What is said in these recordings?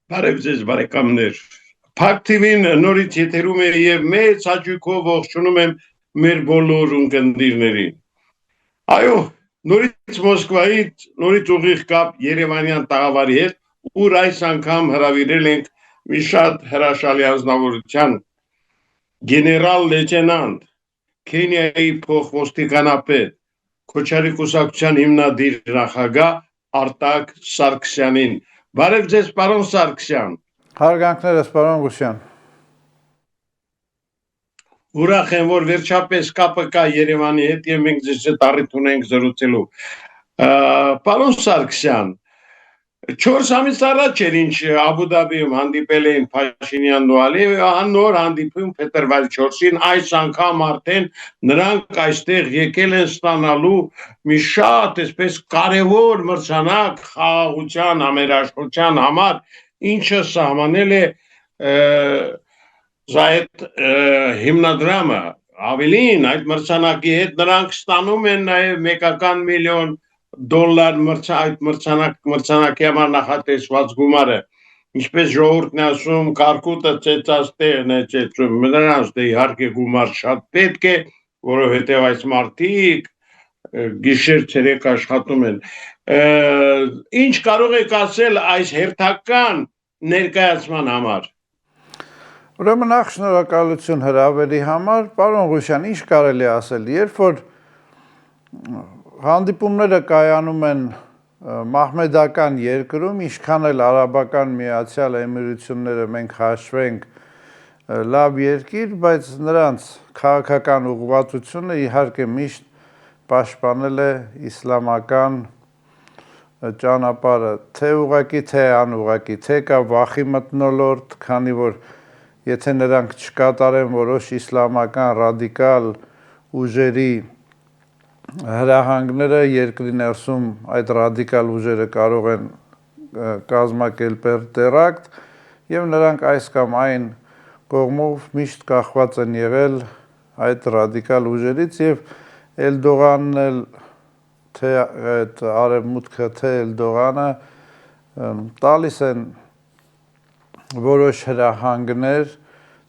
Բարև ձեզ բարեկամներ։ Փակ TV-ն նորից եթերում է եւ մեծ հաճույքով ողջունում եմ մեր բոլոր ունկնդիրներին։ Այո, նորից Մոսկվայից, նորից ուղիղ կապ Երևանյան տաղավարի հետ, ուր այս անգամ հրավիրել ենք մի շատ հրաշալի անձնավորության գեներալ լեյտենանտ, Քենիայի փոխոստիկանապետ, Քոչարի կուսակցության հիմնադիր նախագահ Արտակ Սարգսյանին։ Բարև ձեզ, պարոն Սարգսյան։ Հարգանքներս, պարոն Գուշյան։ Ուրախ եմ, որ վերջապես կապը կա Երևանի հետ եւ մենք ձեզ հետ առիթ ունենք զրուցելու։ Պարոն Սարգսյան, 4 ամիս առաջ էր ինչ Աբու Դաբիում հանդիպել էին Փաշինյանն ու Ալիևը, նոր հանդիպում փետրվարի 4-ին, այս անգամ արդեն նրանք այստեղ եկել են ստանալու մի շատ այսպես կարևոր մրցանակ խաղաղության, համերաշխության համար, ինչը սահմանել է Զայդ հիմնադրամը, ավելին այդ մրցանակի հետ նրանք ստանում են նաև $1 միլիոն այդ մրցանակի համար նախատեսված գումարը, ինչպես ժողովուրդն է ասում, կարկուտը ծեծած տեղն է ծեծում, նրանց դե իհարկե գումար շատ պետք է, որովհետև այս մարդիկ գիշեր ցերեկ աշխատում են։ Ինչ կարող եք ասել այս հերթական ներկայացման համար։ Ուրեմն նախ շնորհակալություն հրավերի համար, պարոն Ղուշյան, ինչ կարելի ասել, երբ որ հանդիպումները կայանում են մահմեդական երկրում, ինչքան էլ Արաբական Միացյալ Էմիրությունները մենք հաշվենք լավ երկիր, բայց նրանց քաղաքական ուղղվածությունը իհարկե միշտ պաշտպանել է իսլամական ճանապարհը, թե ուղղակի, թե անուղղակի, թե կա վախի մթնոլորտ, քանի որ եթե նրանք չկատարեն որոշ իսլամական ռադիկալ ուժերի հրահանգները երկրի ներսում այդ ռադիկալ ուժերը կարող են կազմակերպել տերակտ եւ նրանք այս կամ այն կողմով միշտ կախված են եղել այդ ռադիկալ ուժերից եւ Էլդողանն էլ թե այդ արևմուտքը թե Էլդողանը տալիս են որոշ հրահանգներ,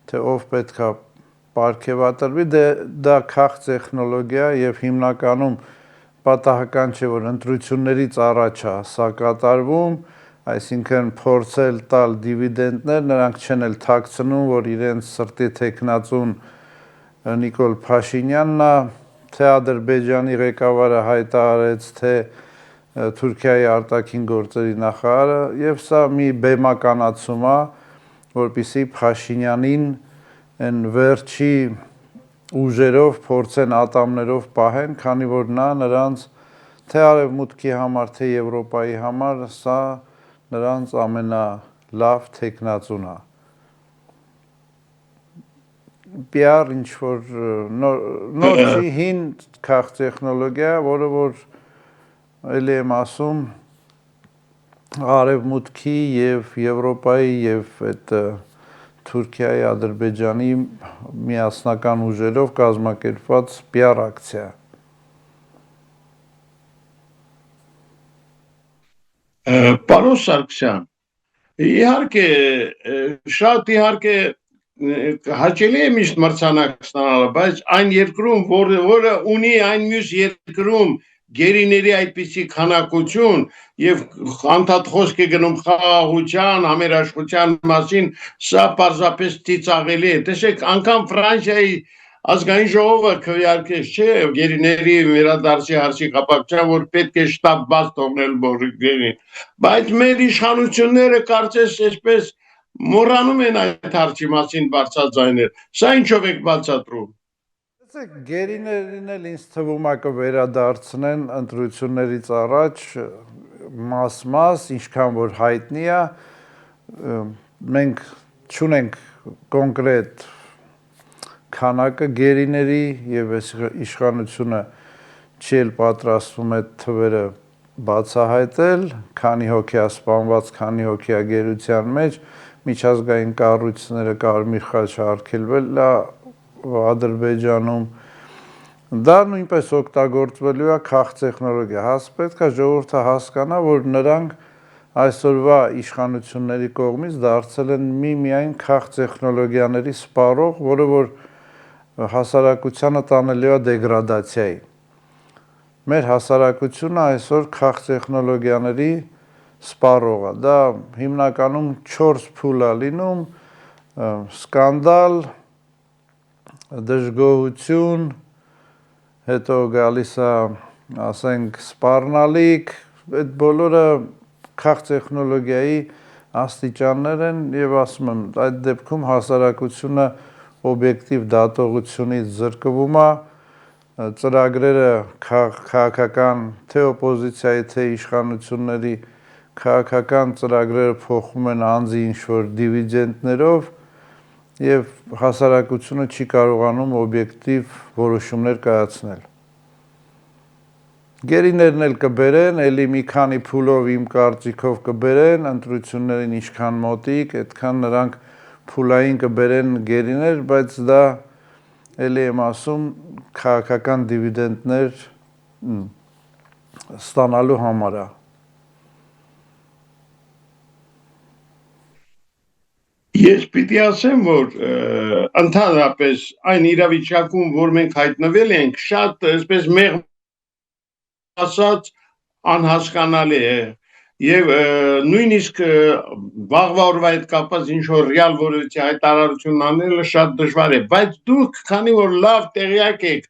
թե ով պետք է պարգևատրվի, դա քաղ տեխնոլոգիա եւ հիմնականում պատահական չէ, որ ընտրություններից առաջ է սա կատարվում, այսինքն փորձել տալ դիվիդենդներ, նրանք չեն էլ թաքցնում, որ իրենց սրտի թեկնածուն Նիկոլ Փաշինյանն է, թե Ադրբեջանի ղեկավարը հայտարարեց, թե Թուրքիայի արտաքին գործերի նախարարը, եւ սա մի բեմականացում է, որպեսզի Փաշինյանին այն վերջի ուժերով փորձեն ատամներով պահեն, քանի որ նա նրանց թե արևմուտքի համար, թե Եվրոպայի համար սա նրանց ամենալավ թեկնածուն է։ PR ինչ որ նոր չի հին քաղ տեխնոլոգիա, որը որ էլի եմ ասում արևմուտքի եւ Եվրոպայի եւ այդ Թուրքիայի, Ադրբեջանի միասնական ուժերով կազմակերպված PR ակցիա։ Պարոն Սարգսյան, իհարկե շատ իհարկե հաճելի է միշտ մրցանակ ստանալը, բայց այն երկրում, որը ունի այն մյուս երկրում գերիների այդպիսի քանակություն եւ անդադ խոսք է գնում խաղաղության, համերաշխության մասին, սա պարզապես ծիծաղելի է։ Տեսեք, անգամ Ֆրանսիայի ազգային ժողովը քվեարկեց, չէ, գերիների վերադարձի հարցի կապակցությամբ, որ պետք է շտաբ բաց թողնել բոլորին։ Բայց մեր իշխանությունները կարծես այսպես մոռանում են այդ հարցի մասին բարձրաձայնել։ Սա ինչով եք բացատրում։ Տեսեք, գերիներին էլ ինձ թվում է կվերադարձնեն ընտրություններից առաջ մաս, ինչքան որ հայտնի է, մենք չունենք կոնկրետ քանակը գերիների եւ այս իշխանությունը չի էլ պատրաստվում այդ թվերը բացահայտել, քանի հոգի է սպանված, քանի հոգի է գերության մեջ, միջազգային կառույցները կարմիր խաչ արգելվել է Ադրբեջանում, դա նույնպես օգտագործվելու է քաղ տեխնոլոգիա, պետք է ժողովուրդը հասկանա, որ նրանք այսօրվա իշխանությունների կողմից դարձել են միայն քաղտեխնոլոգիաների սպառող, որը որ հասարակությանը տանելու է դեգրադացիայի։ Մեր հասարակությունը այսօր քաղտեխնոլոգիաների սպառող է։ Դա հիմնականում 4 փուլ է լինում՝ սկանդալ, դժգոհություն, հետո գալիս է, ասենք, սպառնալիք, այդ բոլորը քաղտեխնոլոգիայի աստիճաններ են եւ ասում եմ, այդ դեպքում հասարակությունը օբյեկտիվ դատողությունից զրկվում է, ծրագրերը քաղաքական թե օպոզիցիայի, թե իշխանությունների քաղաքական ծրագրերը փոխում են անձի ինչ-որ դիվիդենդներով եւ հասարակությունը չի կարողանում օբյեկտիվ որոշումներ կայացնել։ Գերիներն էլ կբերեն, էլի մի քանի փուլով իմ կարծիքով կբերեն, ընտրություններին ինչքան մոտիկ, այդքան նրանք փուլային կբերեն գերիներ, բայց դա էլի եմ ասում քաղաքական դիվիդենդներ ստանալու համար է։ Ես պիտի ասեմ, որ ընդհանրապես այն իրավիճակում, որ մենք հայտնվել ենք, շատ այսպես մեղմ ասած անհասկանալի է եւ նույնիսկ վաղվա օրվա հետ կապված ինչ որ ռեալ որոշի հայտարարություն անելը շատ դժվար է, բայց դուք քանի որ լավ տեղյակ եք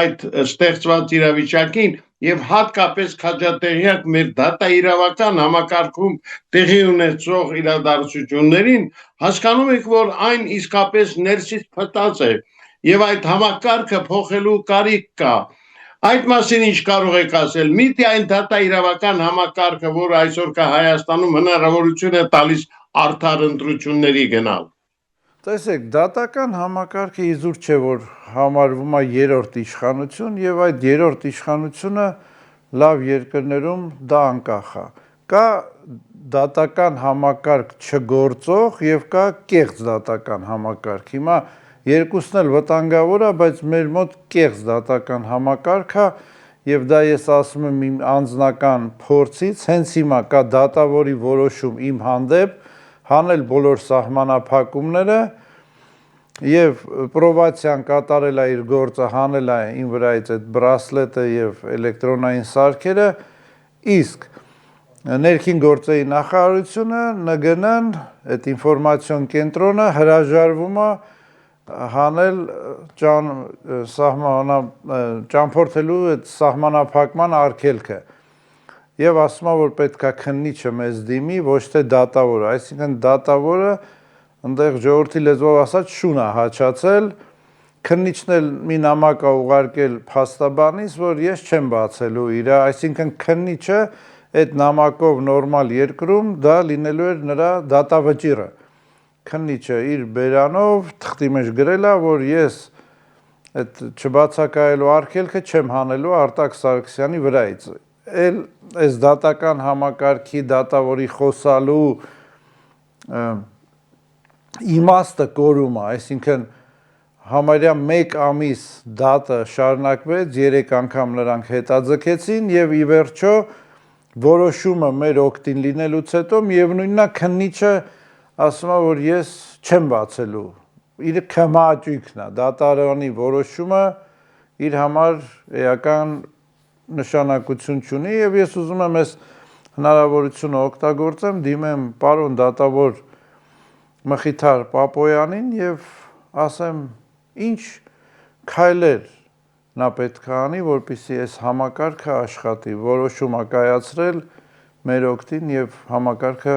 այդ ստեղծված իրավիճակին եւ հատկապես քաջատեղյակ մեր դատա իրավական համակարգում տեղի ունեցող իրադարձություններին, հասկանում եք, որ այն իսկապես ներսից փտած է եւ այդ համակարգը փոխելու կարիք կա։ Այդ մասին ինչ կարող եք ասել։ Միթե այն դատա իրավական համակարգը, որը այսօր կա Հայաստանում, հնարավորություն է տալիս արդար ընտրությունների գնալ։ Տեսեք, դատական համակարգը իզուր չէ, որ համարվում է երրորդ իշխանություն եւ այդ երրորդ իշխանությունը լավ երկրներում դա անկախ է։ Կա դատական համակարգ չգործող եւ կա կեղծ դատական համակարգ։ Հիմա երկուսն էլ վտանգավոր է, բայց մեր մոտ կեղծ դատական համակարգ է եւ դա ես ասում եմ իմ անձնական փորձից, հենց հիմա կա դատավորի որոշում իմ հանդեպ հանել բոլոր սահմանափակումները եւ պրովացիան կատարել է իր գործը, հանել է ին վրայից այդ բրասլետը եւ էլեկտրոնային սարքերը, իսկ ներքին գործերի նախարարությունը ՆԳՆ-ն, այդ ինֆորմացիոն կենտրոնը հրաժարվում է հանել ճամփորդելու այդ սահմանափակման արգելքը եւ ասում է, որ պետք է քննիչը մեզ դիմի, ոչ թե դատավորը, այսինքն դատավորը այնտեղ ժողովրդի լեզվով ասած շուն է հաչացել, քննիչն էլ մի նամակ է ուղարկել փաստաբանից, որ ես չեմ բացելու իր, այսինքն քննիչը այդ նամակով նորմալ երկրում դա լինելու էր նրա դատավճիռը։ Քննիչը իր բերանով թղթի մեջ գրել է, որ ես այդ չբացակայելու արգելքը չեմ հանելու Արտակ Սարգսյանի վրայից։ Էլ այս դատական համակարգի դատավորի խոսալու իմաստը կորում է, այսինքն համարյա 1 ամիս դատը շարունակվեց, 3 անգամ նրանք հետաձգեցին եւ ի վերջո որոշումը մեր օգտին լինելուց հետո միևնույնն է քննիչը ասում է, որ ես չեմ բացելու, իր քմահաճույքն է, դատարանի որոշումը իր համար էական նշանակություն չունի եւ ես ուզում եմ այս հնարավորությունը օգտագործեմ, դիմեմ պարոն դատավոր Մխիթար Պապոյանին եւ ասեմ ինչ քայլեր նա պետք է անի, որպեսզի այս համակարգը աշխատի, որոշում է կայացրել մեր օգտին եւ համակարգը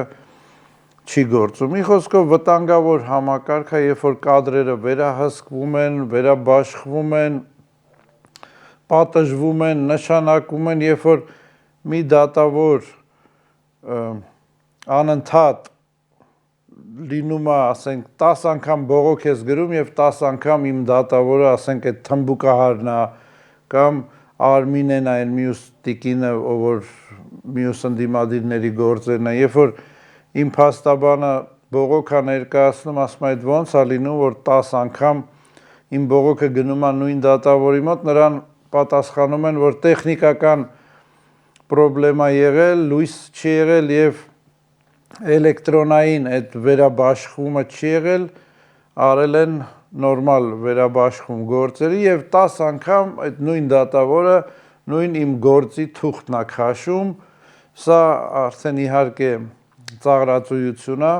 չի գործում։ Մի խոսքով վտանգավոր համակարգ է, երբ որ կադրերը վերահսկվում են, վերաբաշխվում են, պատժվում են, նշանակում են, երբ որ մի դատավոր անընդհատ լինում է, ասենք 10 անգամ բողոք ես գրում եւ 10 անգամ իմ դատավորը, ասենք այդ թմբուկահարն է կամ Արմինեն այն մյուս տիկինը, ով որ մյուս ընդդիմադիրների գործերն է, երբ որ իմ փաստաբանը բողոք է ներկայացնում, ասում է այդ ոնց է լինում, որ 10 անգամ իմ բողոքը գնում է նույն դատավորի մոտ, նրան պատասխանում են, որ տեխնիկական պրոբլեմա եղել, լույս չի եղել եւ էլեկտրոնային այդ վերաբաշխումը չի եղել, արել են նորմալ վերաբաշխում գործերի եւ 10 անգամ այդ նույն դատավորը նույն իմ գործի թուղթն է քաշում, սա արդեն իհարկե ծաղրածույություն է,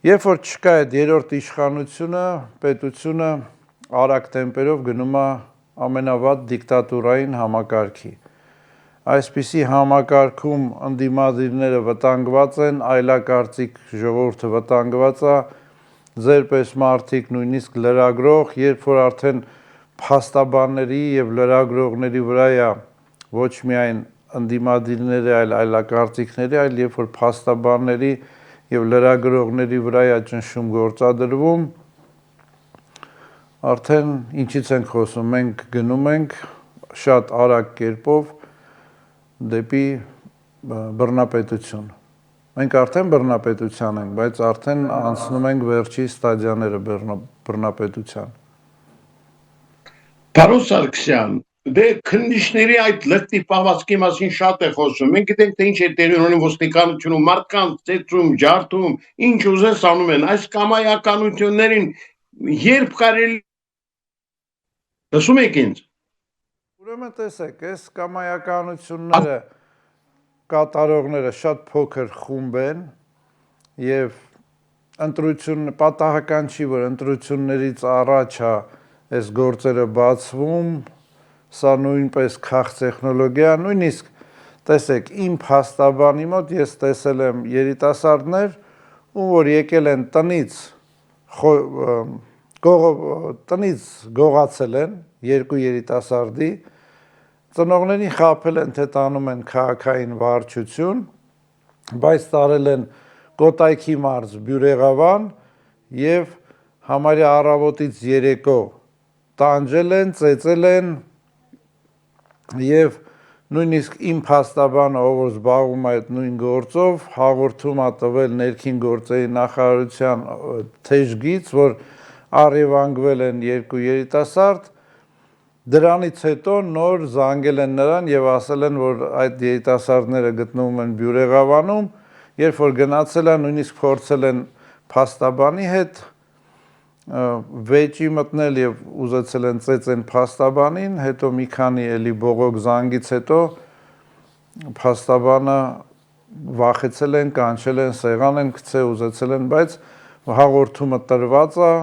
երբ որ չկա այդ երրորդ իշխանությունը, պետությունը արագ տեմպերով գնում է ամենավատ դիկտատուրային համակարգի։ Այսպիսի համակարգում ընդդիմադիրները վտանգված են, այլակարծիք ժողովուրդը վտանգված է, ձեր պես մարդիկ նույնիսկ լրագրող, երբ որ արդեն փաստաբանների եւ լրագրողների վրա է ոչ միայն ընդդիմադիրների, այլ այլակարծիքների, այլ երբ որ փաստաբանների եւ լրագրողների վրա է ճնշում գործադրվում, արդեն ինչից ենք խոսում, մենք գնում ենք շատ արագ կերպով դեպի բռնապետություն։ Մենք արդեն բռնապետության ենք, բայց արդեն անցնում ենք վերջի ստադիաները բռնապետության։ Պարոն Սարգսյան, դե քննիչների այդ լրտի պահվածքի մասին շատ է խոսում։ Մենք գիտենք, թե ինչ է տեղի ունենում ոստիկանությունում, մարդկանց ծեծում, ջարդում, ինչ ուզես անում են։ Այս կամայականություններին երբ կարելի լսում եք ինձ։ Ուրեմն տեսեք, այս կամայականությունները կատարողները շատ փոքր խումբ են եւ ընտրություն պատահական չի, որ ընտրություններից առաջ է այս գործերը բացվում, սա նույնպես քաղ տեխնոլոգիա, նույնիսկ տեսեք, իմ փաստաբանի մոտ ես տեսել եմ երիտասարդներ, ում որ եկել են տնից գողացել են երկու երիտասարդի, ծնողներին խաբել են, թե տանում են քաղաքային վարչություն, բայց տարել են Կոտայքի մարզ Բյուրեղավան եւ համարյա առավոտից երեկո տանջել են, ծեծել են եւ նույնիսկ իմ փաստաբանը, ով որ զբաղվում է այդ նույն գործով, հաղորդում է տվել ներքին գործերի նախարարության թեժգից, որ առևանգվել են երկու երիտասարդ, դրանից հետո նոր զանգել են նրան եւ ասել են, որ այդ երիտասարդները գտնվում են Բյուրեղավանում, երբ որ գնացել են, նույնիսկ փորձել են փաստաբանի հետ վեճի մտնել եւ ուզեցել են ծեծեն փաստաբանին, հետո մի քանի էլի բողոք զանգից հետո փաստաբանը վախեցել են, կանչել են, սեղան են գցել, ուզեցել են, բայց հաղորդումը տրված է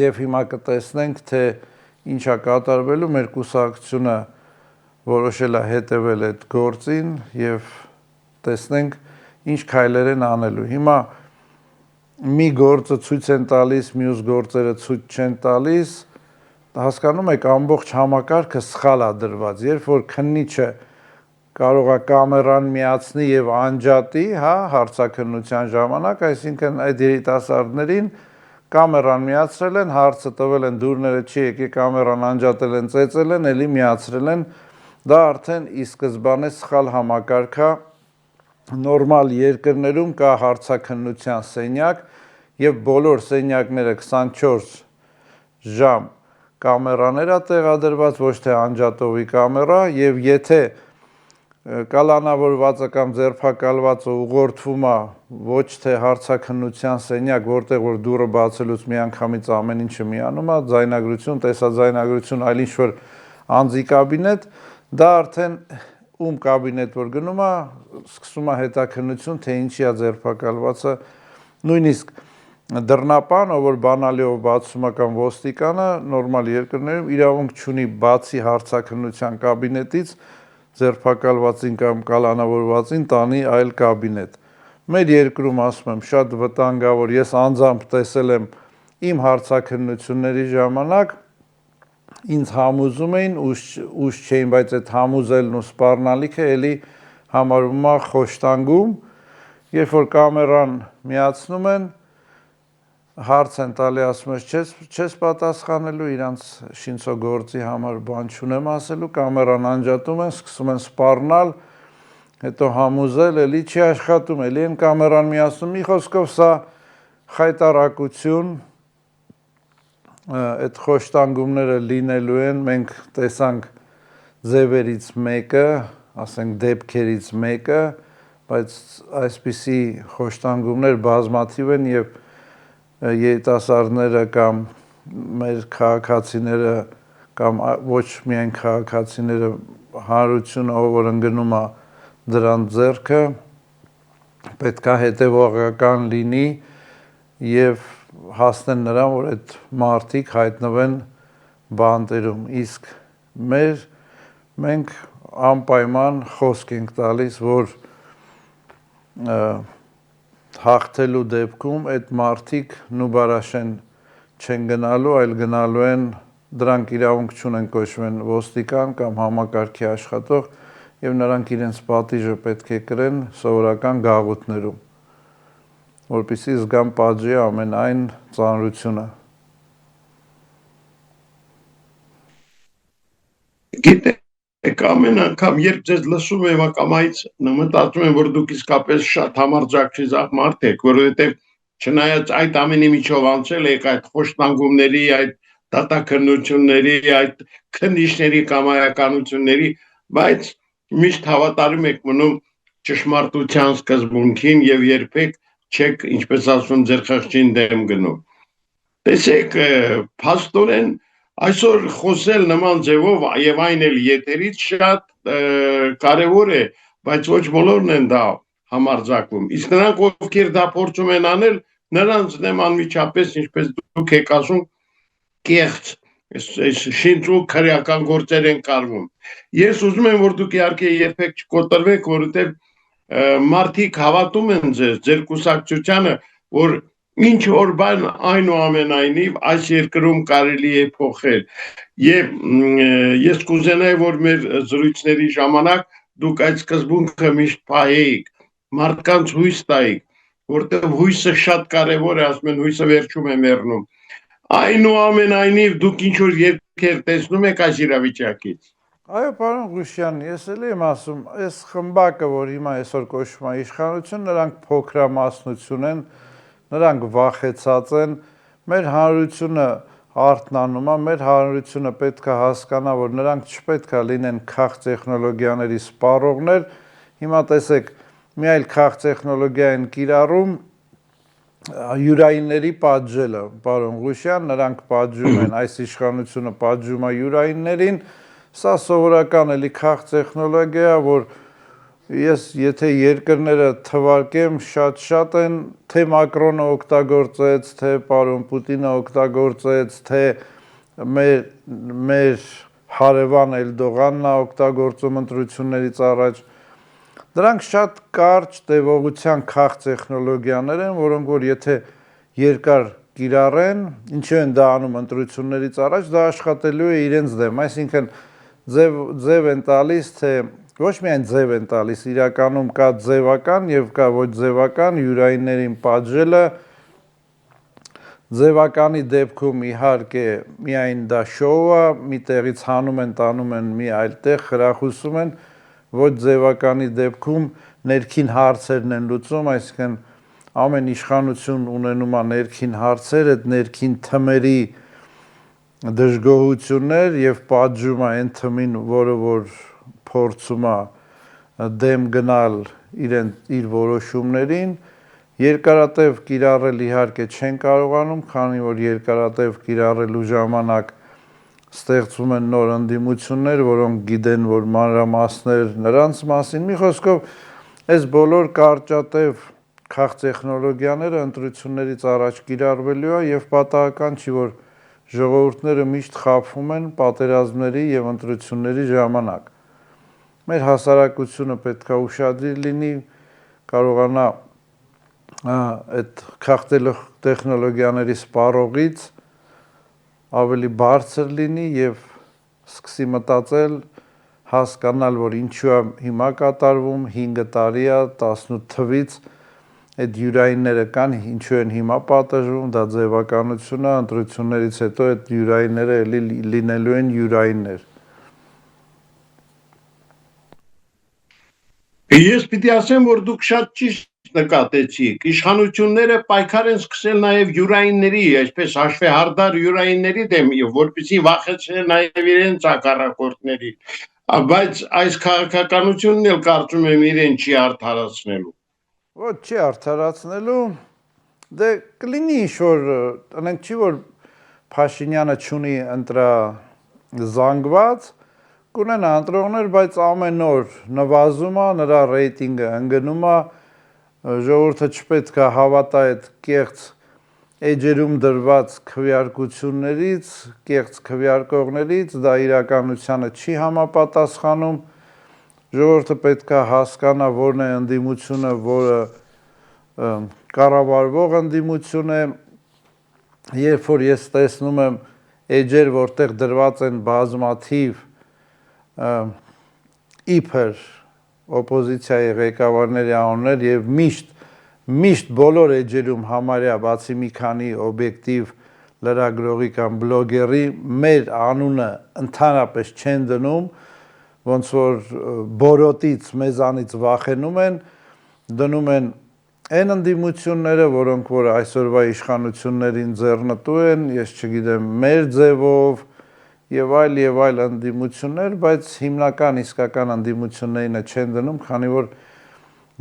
եւ հիմա կտեսնենք, թե ինչ է կատարվելու, մեր կուսակցությունը որոշել է հետևել այդ գործին եւ տեսնենք ինչ քայլեր են անելու։ Հիմա մի գործը ցույց են տալիս, մյուս գործերը ցույց չեն տալիս, հասկանում եք, ամբողջ համակարգը սխալ է դրված, երբ որ քննիչը կարող է կամերան միացնի եւ անջատի, հա, հարցաքննության ժամանակ, այսինքն այդ երիտասարդներին կամերան միացրել են, հարցը տվել են, դուրները չի եկի, կամերան անջատել են, ծեծել են, էլի միացրել են, դա արդեն ի սկզբանե սխալ համակարգ է, նորմալ երկրներում կա հարցաքննության սենյակ եւ բոլոր սենյակները 24 ժամ կամերաներ է տեղադրված, ոչ թե անջատովի կամերա եւ եթե կալանավորվածը կամ ձերբակալվածը ուղղորդվում է ոչ թե հարցաքննության սենյակ, որտեղ որ դուռը բացելուց միանգամից ամեն ինչը միանում է, ձայնագրություն, տեսաձայնագրություն, այլ ինչ որ անձի կաբինետ, դա արդեն ում կաբինետ որ գնում է, սկսում է հետաքննություն, թե ինչի է ձերբակալվածը, նույնիսկ դռնապան, ով որ բանալիով բացում է կամ ոստիկանը, նորմալ երկրներում իրավունք չունի բացի հարցաքննության կաբինետից ձերբակալվածին կամ կալանավորվածին տանի այլ կաբինետ։ Մեր երկրում ասում եմ շատ վտանգավոր, ես անձամբ տեսել եմ իմ հարցաքննությունների ժամանակ, ինձ համոզում էին, ուշ չէին, բայց այդ համոզելն ու սպառնալիքը էլի համարվում է խոշտանգում, երբ որ կամերան միացնում են, հարց են տալի, ասում ես, չես պատասխանելու, իրանց շինցոգործի համար բան չունեմ ասելու, կամերան անջատում են, սկսում են սպառնալ, հետո համոզել, էլի չի աշխատում, էլի են կամերան միացնում, մի խոսքով սա խայտառակություն, այդ խոշտանգումները լինելու են, մենք տեսանք ձևերից մեկը, ասենք դեպքերից մեկը, բայց այսպիսի խոշտանգումներ բազմաթիվ են եւ երիտասարդները կամ մեր քաղաքացիները կամ ոչ միայն քաղաքացիները հանրությունը ով որ ընկնում է դրան ձեռքը պետք է հետևողական լինի եւ հասնեն նրան որ այդ մարդիկ հայտնվեն բանտերում իսկ մենք անպայման խոսք ենք տալիս որ հաղթելու դեպքում այդ մարդիկ նուբարաշեն չեն գնալու այլ գնալու են դրանք իրավունք չունեն կոչվեն ոստիկան կամ համակարգի աշխատող եւ նրանք իրենց պատիժը պետք է կրեն սովորական գաղութներում որպեսզի զգան պատժի ամենայն ծանրությունը Գիտեք ամեն անգամ երբ ձեզ լսում եմ ակամայից մտածում եմ որ դուք իսկապես շատ համարձակչիզախ մարդ եք որովհետեւ չնայած այդ ամենի միջով անցել եք այդ խոշտանգումների այդ դատաքննությունների այդ քննիչների կամայականությունների բայց միշտ հավատարիմ եք մնում ճշմարտության սկզբունքին եւ երբեք չեք ինչպես ասում ձեր խղճին դեմ գնում տեսեք փաստորեն այսօր խոսել նման ձևով եւ այն էլ եթերից շատ կարեւոր է բայց ոչ բոլորն են դա համարձակվում իսկ նրանք ովքեր դա փորձում են անել նրանց դեմ անմիջապես ինչպես դուք եք ասում կեղծ շինծու քրեական գործեր են կարվում ես ուզում եմ որ դուք իհարկե երբեք չկոտրվեք որովհետեւ մարդիկ հավատում են ձեր կուսակցությանը որ ինչ որ բան այնուամենայնիվ այս երկրում կարելի է փոխել եւ ես կուզենայի որ մեր զրույցների ժամանակ դուք այդ սկզբունքը միշտ պահեիք մարդկանց հույս տայիք որտեղ հույսը շատ կարեւոր է ասում են հույսը վերջում է մեռնում այնուամենայնիվ դուք ինչ որ երկեր տեսնում եք այս իրավիճակից Այո, պարոն Ղուշյան, ես էլ եմ ասում, այս խմբակը, որ հիմա այսօր կոչվում է իշխանություն, նրանք փոքրամասնություն են, նրանք վախեցած են, մեր հանրությունը արթնանում է, մեր հանրությունը պետք է հասկանա, որ նրանք չպետք է լինեն քաղ տեխնոլոգիաների սպառողներ, հիմա տեսեք, մի այլ քաղ տեխնոլոգիա են կիրառում յուրայինների պատժելը, պարոն Ղուշյան, նրանք պատժում են, այս իշխանությունը պատժում է յուրայիններին, Սա սովորական էլի քաղ տեխնոլոգիա, որ ես եթե երկրները թվարկեմ շատ են, թե Մակրոնը օգտագործեց, թե պարոն Պուտինը օգտագործեց, թե մեր հարևան Էլդողանն է օգտագործում ընտրություններից առաջ, դրանք շատ կարճ տևողության քաղ տեխնոլոգիաներ են, որոնք որ եթե երկար կիրառեն, ինչու են դա անում ընտրություններից առաջ, դա աշխատելու է իրենց դեմ, այսինքն ձև են տալիս, թե ոչ միայն ձև են տալիս, իրականում կա ձևական և կա ոչ ձևական յուրայիններին պատժելը, ձևականի դեպքում իհարկե միայն դա շոու է, մի տեղից հանում են, տանում են մի այլ տեղ, խրախուսում են, ոչ ձևականի դեպքում ներքին հարցերն են լուծում, այսինքն ամեն իշխանություն ունենում է ներքին հարցեր, այդ ներքին թմերի դժգոհություններ եւ պատժում է այն թմին, որը որ փորձում է դեմ գնալ իր որոշումներին, երկարատև կիրառել իհարկե չեն կարողանում, քանի որ երկարատև կիրառելու ժամանակ ստեղծվում են նոր ընդդիմություններ, որոնք գիտեն, որ մանրամասներ նրանց մասին, մի խոսքով, այս բոլոր կարճատև քաղ տեխնոլոգիաները ընտրություններից առաջ կիրառվելու է եւ պատահական չի, որ ժողովուրդները միշտ խաբվում են պատերազմների եւ ընտրությունների ժամանակ։ Մեր հասարակությունը պետք է ուշադիր լինի, կարողանա այդ քաղ տեխնոլոգիաների սպառողից ավելի բարձր լինի եւ սկսի մտածել, հասկանալ, որ ինչու է հիմա կատարվում, 5 տարի է, 18 թվից այդ յուրայինները կան, ինչու են հիմա պատժվում, դա ձևականություն է, ընտրություններից հետո այդ յուրայինները լինելու են յուրայիններ։ Ես պիտի ասեմ, որ դուք շատ ճիշտ նկատեցիք, իշխանությունները պայքար են սկսել նաև յուրայինների, այսպես հաշվեհարդար յուրայինների դեմ, որպեսզի վախեցնեն նաև իրենց հակառակորդների։ Բայց այս քաղաքականությունն էլ կարծում եմ իրեն չի արդարացնելու։ Ոչ չի արդարացնելու, դե կլինի ինչ-որ, տնենք չի, որ Փաշինյանը չունի ընտրա զանգված, կունենա ընտրողներ, բայց ամեն օր նվազում է, նրա ռեյտինգը ընկնում է, ժողովուրդը չպետք է հավատա այդ կեղծ էջերում դրված քվեարկություններից, կեղծ քվեարկողներից, դա իրականությանը չի համապատասխանում, ժողովուրդը պետք է հասկանա որն է ընդդիմությունը, որը կառավարվող ընդդիմություն է, երբ որ ես տեսնում եմ էջեր, որտեղ դրված են բազմաթիվ իբր օպոզիցիայի ղեկավարների անուններ եւ միշտ բոլոր էջերում համարյա բացի մի քանի օբյեկտիվ լրագրողի կամ բլոգերի մեր անունը ընդհանրապես չեն դնում, ոնց որ բորոտից մեզանից վախենում են, դնում են այն ընդդիմությունները, որոնք որ այսօրվա իշխանություններին ձեռնտու են, ես չգիտեմ, մեր ձևով եւ այլ ընդդիմություններ, բայց հիմնական իսկական ընդդիմությունները չեն դնում, քանի որ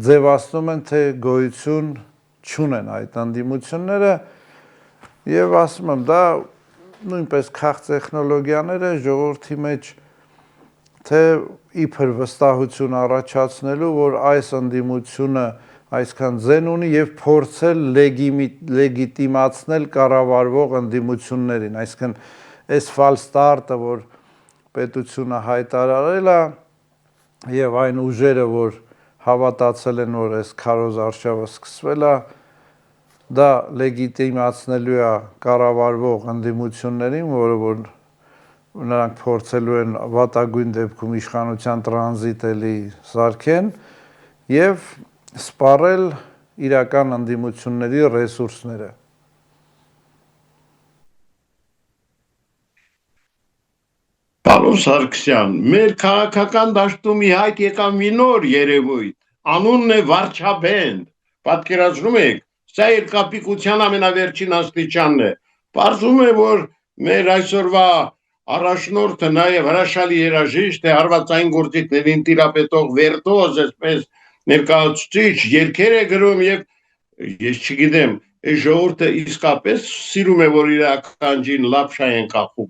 ձևացնում են, թե գոյություն չունեն այդ ընդդիմությունները եւ ասում եմ, դա նույնպես քաղց տեխնոլոգիաները ժողովրդի մեջ թե իբր վստահություն առաջացնելու, որ այս ընդդիմությունը այսքան ձեն ունի եւ փորձել լեգիտիմացնել կառավարվող ընդդիմություններին, այսինքն այս ֆալս ստարտը, որ պետությունը հայտարարել է եւ այն ուժերը, որ հավատացել են, որ այս քարոզ արշավը սկսվել է, դա լեգիտիմացնելու է կառավարվող ընդդիմություններին, որը որ նրանք փորձելու են վատագույն դեպքում իշխանության տրանզիտ էլի սարքեն եւ սպառել իրական ընդդիմությունների ռեսուրսները։ Պարոն Սարգսյան, մեր քաղաքական դաշտում ի հայտ եկավ մի նոր երևույթ, անունն է վարչապետ, պատկերացնում եք, սա իր կապիկության ամենավերջին աստիճանն է, պարզում է, որ մեր այսօրվա առաջնորդը նաև հրաշալի երաժիշտ է, հարվածային գործիքներին տիրապետող վերտոզ, այսպես ներկայացուցիչ, երգեր է գրում եւ ես չգիտեմ, այս ժողովուրդը իսկապես սիրում է, որ իր ականջին լապշա են կախում։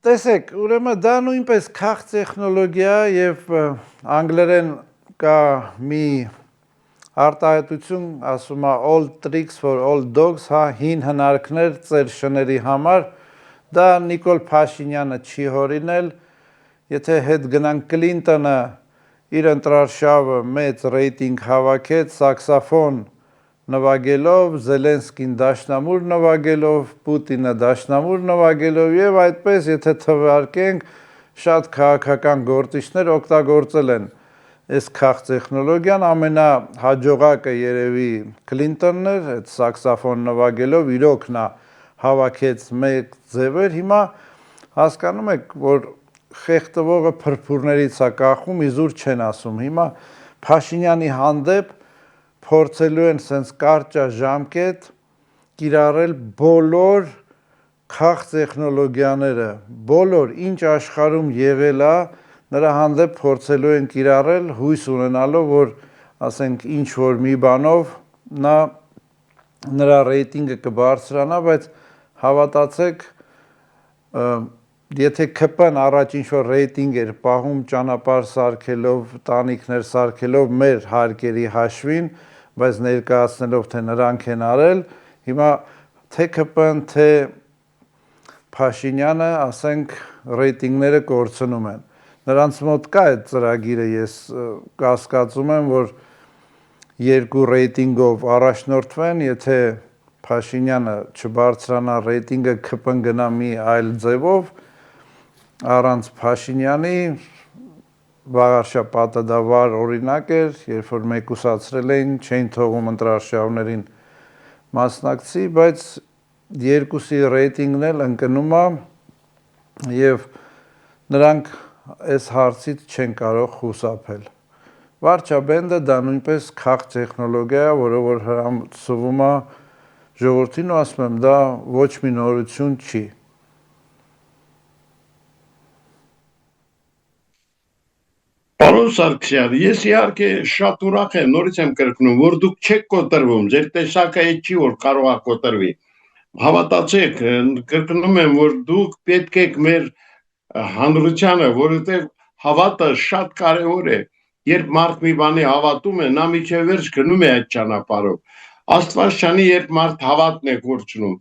Տեսեք, ուրեմն դա նույնպես քաղց տեխնոլոգիա եւ անգլերեն կա մի արտահայտություն, ասում է old tricks for old dogs, հա, հին հնարքներ ծեր շների համար, դա Նիկոլ Փաշինյանը չի հորինել, եթե հետ գնանք Կլինտոնը իր ընտրարշավը մեծ ռեյտինգ հավաքեց, սաքսոֆոն նվագելով, Զելենսկին դաշնամուր նվագելով, Պուտինը դաշնամուր նվագելով եւ այդպես, եթե թվարկենք, շատ քաղաքական գործիչներ օգտագործել են այս քաղց տեխնոլոգիան, ամենահաջողակը երևի Կլինտոնն էր, այդ սաքսոֆոն նվագելով, իրոք նա հավաքեց մեկ ձևեր, հիմա հասկանում եք, որ խեղդվողը փրփուրներից է կախում, իզուր չեն ասում, հիմա Փաշինյանի հանդեպ փորձելու են սենց կարճաժամկետ կիրառել բոլոր քաղց տեխնոլոգիաները, բոլոր ինչ աշխարհում եղել է, նրա հանդեպ փորձելու են կիրառել, հույս ունենալով, որ ասենք ինչ որ մի բանով նրա ռեյտինգը կբարձրանա, բայց հավատացեք, եթե ԿՊ-ն առաջ ինչ որ ռեյտինգ էր պահում ճանապարհ սարքելով, տանիքներ սարքելով մեր հարկերի հաշվին, բայց ներկայացնելով թե նրանք են արել, հիմա թե ԿՊ-ն, թե Փաշինյանը, ասենք, ռեյտինգները կորցնում են։ Նրանց մոտ կա այդ ծրագիրը, ես կասկածում եմ, որ երկու ռեյտինգով առաջնորդվեն, եթե Փաշինյանը չբարձրանա ռեյտինգը, ԿՊ-ն գնա մի այլ ձևով, առանց Փաշինյանի վաղարշապատը դա վառ օրինակ էր, երբ որ մեկուսացրել էին, չէին թողում ընտրարշավներին մասնակցի, բայց երկուսի ռեյտինգն էլ ընկնում է եւ նրանք այս հարցից չեն կարող խուսափել։ Վարչապետը դա նույնպես քաղց տեխնոլոգիա է, որը որ հրամցվում է ժողովրդին ու ասում եմ, դա ոչ մի նորություն չի։ Պարոն Սարգսյան, ես իհարկե շատ ուրախ եմ, նորից եմ կրկնում, որ դուք չեք կոտրվում, ձեր տեսակը այդ չի, որ կարող է կոտրվի։ Հավատացեք, կրկնում եմ, որ դուք պետք եք մեր հանրությանը, որովհետև հավատը շատ կարևոր է։ Երբ մարդ մի բանի հավատում է, նա միջև վերջ գնում է այդ ճանապարհով։ Աստված չանի, երբ մարդ հավատն է կորցնում։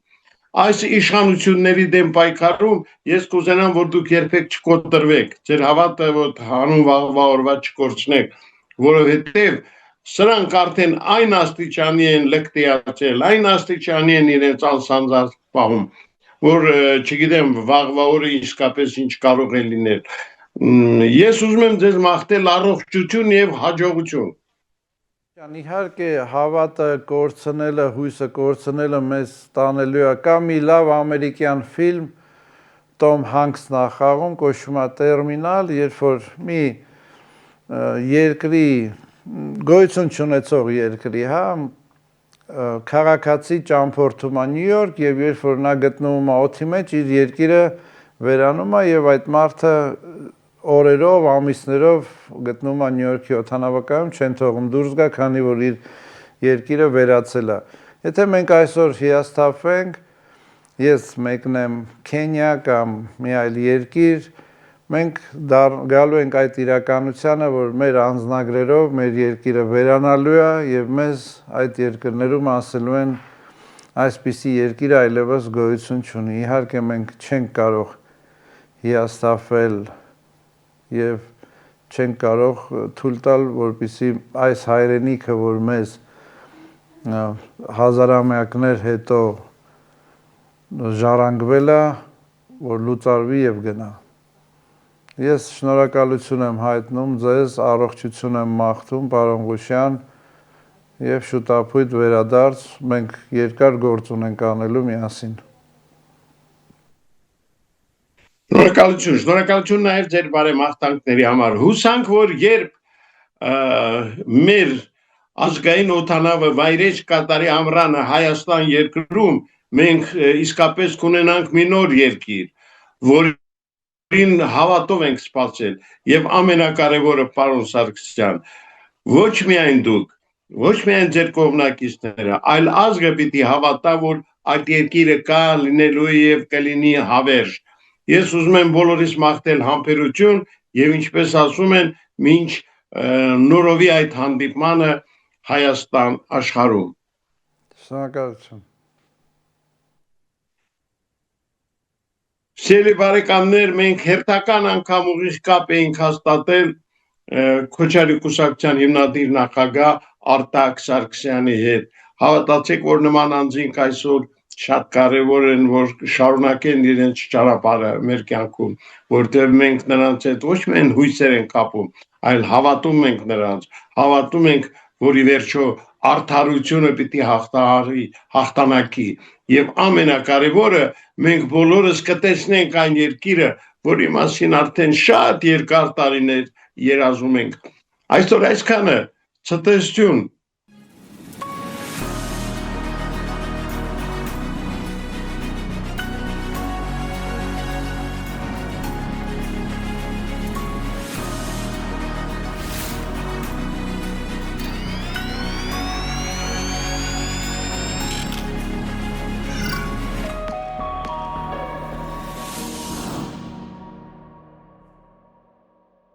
Այս իշխանությունների դեմ պայքարում ես կուզենամ, որ դուք երբեք չկոտրվեք, ձեր հավատը որ հանուն վաղվա օրվա չկորցնեք, որովհետև սրանք արդեն այն աստիճանի են լկտիացել, այն աստիճանի են իրենց անսանձած պահում, որ չգիտեմ վաղվա օրը իսկապես ինչ կարող է լինել։ Ես ուզում եմ ձեզ մաղթել առողջություն եւ հաջողություն։ Իհարկե հավատը կորցնելը, հույսը կորցնելը մեզ տանելու է։ Կա մի լավ ամերիկյան ֆիլմ Տոմ Հանքսն է խաղում, կոչվում է Տերմինալ, երբ որ մի երկրի գոյություն չունեցող երկրի, հա, քաղաքացի ճամփորդում է Նյու Յորք եւ երբ որ նա գտնվում է օդի մեջ, իր երկիրը վերանում է եւ այդ մարդը օրերով, ամիսներով գտնվում է Նյու Յորքի օդանավակայանում, չեն թողում դուրս գա, քանի որ իր երկիրը վերացել է։ Եթե մենք այսօր հիասթափվենք, ես մեկնեմ Քենիա կամ մի այլ երկիր, մենք գալու ենք այդ իրականությանը, որ մեր անձնագրերով մեր երկիրը վերանալու է եւ մեզ այդ երկրներում ասելու են այսպիսի երկիր այլևս գոյություն չունի։ Իհարկե մենք չենք կարող հիասթափվել եւ չենք կարող թույլ տալ, որպեսզի այս հայրենիքը, որ մեզ հազարամյակներ հետո ժառանգվել է, որ լուծարվի եւ գնա։ Ես շնորհակալություն եմ հայտնում ձեզ, առողջություն եմ մաղթում, պարոն Ղուշյան, եւ շուտապույտ վերադարձ, մենք երկար գործ ունենք անելու միասին։ Շնորհակալություն նաև ձեր բարեմաղթանքների համար։ Հուսանք, որ երբ մեր ազգային օդանավը վայրեջ կատարի ամռանը Հայաստան երկրում, մենք իսկապես կունենանք մի նոր երկիր, որին հավատով ենք սպասել, եւ ամենակարևորը, պարոն Սարգսյան, ոչ միայն դուք, ոչ միայն ձեր կողմնակիցները, այլ ազգը պիտի հավատա, որ այդ երկիրը կա, լինելու է եւ կլինի հավերժ։ Ես ուզում եմ բոլորիս մաղթել համբերություն եւ ինչպես ասում են, մինչ նորովի այդ հանդիպմանը Հայաստան աշխարհում։ Շնորհակալություն։ Սիրելի բարեկամներ, մենք հերթական անգամ ուղիղ կապ էինք հաստատել Քոչարի կուսակցության հիմնադիր նախագահ Արտակ Սարգսյանի հետ։ Հավատացեք, որ նման անձինք այսօր շատ կարևոր են, որ շարունակեն իրենց ճանապարհը մեր կյանքում, որտեղ մենք նրանց հետ ոչ միայն հույսեր ենք կապում, այլ հավատում ենք նրանց, հավատում ենք, որ ի վերջո արդարությունը պիտի հաղթանակի եւ ամենակարևորը մենք բոլորս կտեսնենք այն երկիրը, որի մասին արդեն շատ երկար տարիներ երազում ենք։ Այսօր այսքանը, ցտեսություն